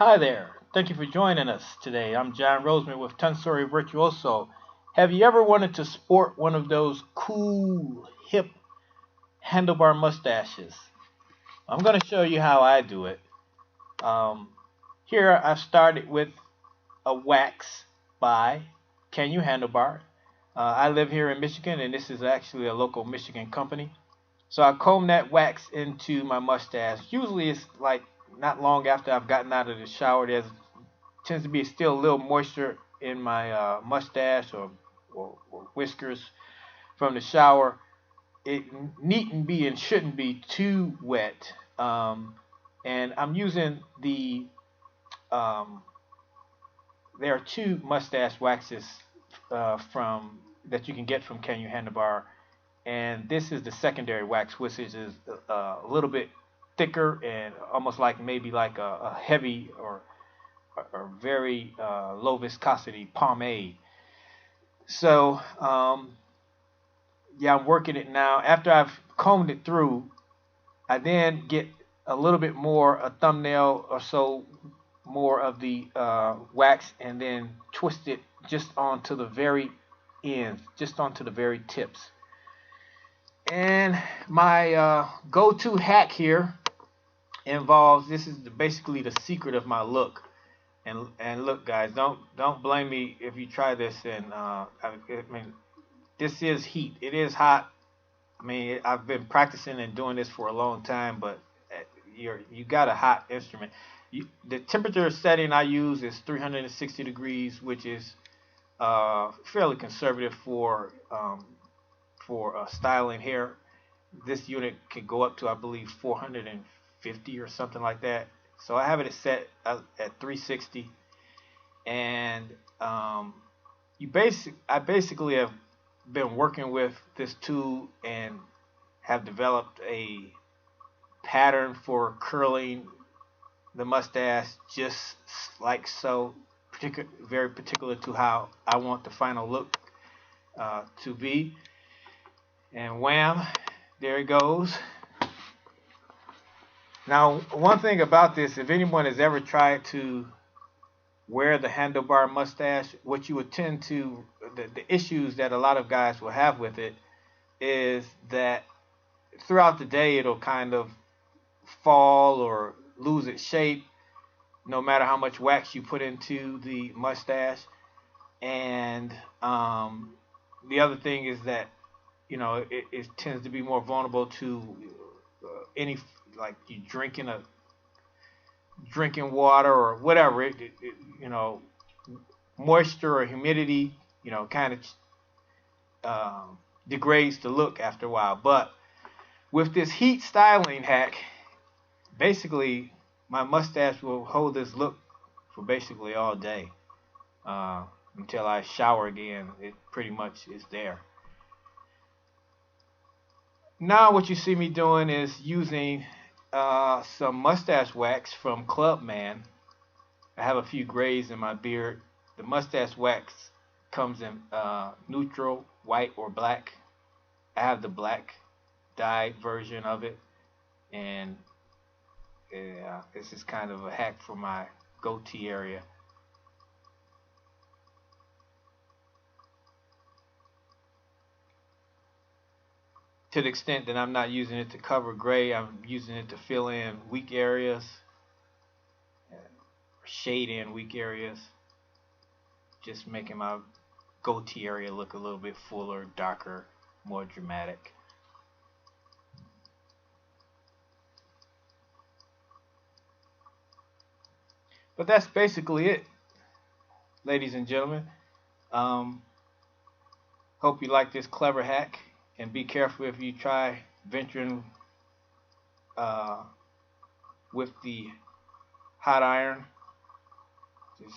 Hi there. Thank you for joining us today. I'm John Roseman with Tonsori Virtuoso. Have you ever wanted to sport one of those cool, hip handlebar mustaches? I'm going to show you how I do it. Um, Here I've started with a wax by Can You Handlebar. I live here in Michigan, and this is actually a local Michigan company. So I comb that wax into my mustache. Usually it's like not long after I've gotten out of the shower. There tends to be still a little moisture in my mustache or whiskers from the shower. It needn't be and shouldn't be too wet. And I'm using um, there are two mustache waxes from that you can get from Can You Handlebar, and this is the secondary wax, which is a little bit thicker and almost like maybe like a heavy or very low viscosity pomade. So yeah, I'm working it now. After I've combed it through, I then get a little bit more, a thumbnail or so more of the wax, and then twist it just onto the very ends, just onto the very tips. And my go-to hack here involves, this is basically the secret of my look. And look, guys, don't blame me if you try this. And I mean, this is heat. It is hot. I mean, I've been practicing and doing this for a long time, but you got a hot instrument. The temperature setting I use is 360 degrees, which is fairly conservative for styling hair. This unit can go up to, I believe, 450 or something like that. So I have it set at 360, and I basically have been working with this tool and have developed a pattern for curling the mustache just like so, very particular to how I want the final look to be. And wham, there it goes. Now, one thing about this, if anyone has ever tried to wear the handlebar mustache, what you would tend to, the issues that a lot of guys will have with it is that throughout the day it'll kind of fall or lose its shape no matter how much wax you put into the mustache. And the other thing is that, it tends to be more vulnerable to any, like you drinking water or whatever, moisture or humidity, kind of degrades the look after a while. But with this heat styling hack, basically my mustache will hold this look for basically all day until I shower again. It pretty much is there. Now what you see me doing is using some mustache wax from Clubman. I have a few grays in my beard. The mustache wax comes in neutral, white, or black. I have the black dyed version of it, and this is kind of a hack for my goatee area. To the extent that I'm not using it to cover gray, I'm using it to fill in weak areas, or shade in weak areas, just making my goatee area look a little bit fuller, darker, more dramatic. But that's basically it, ladies and gentlemen. Um, Hope you like this clever hack, and be careful if you try venturing with the hot iron. Just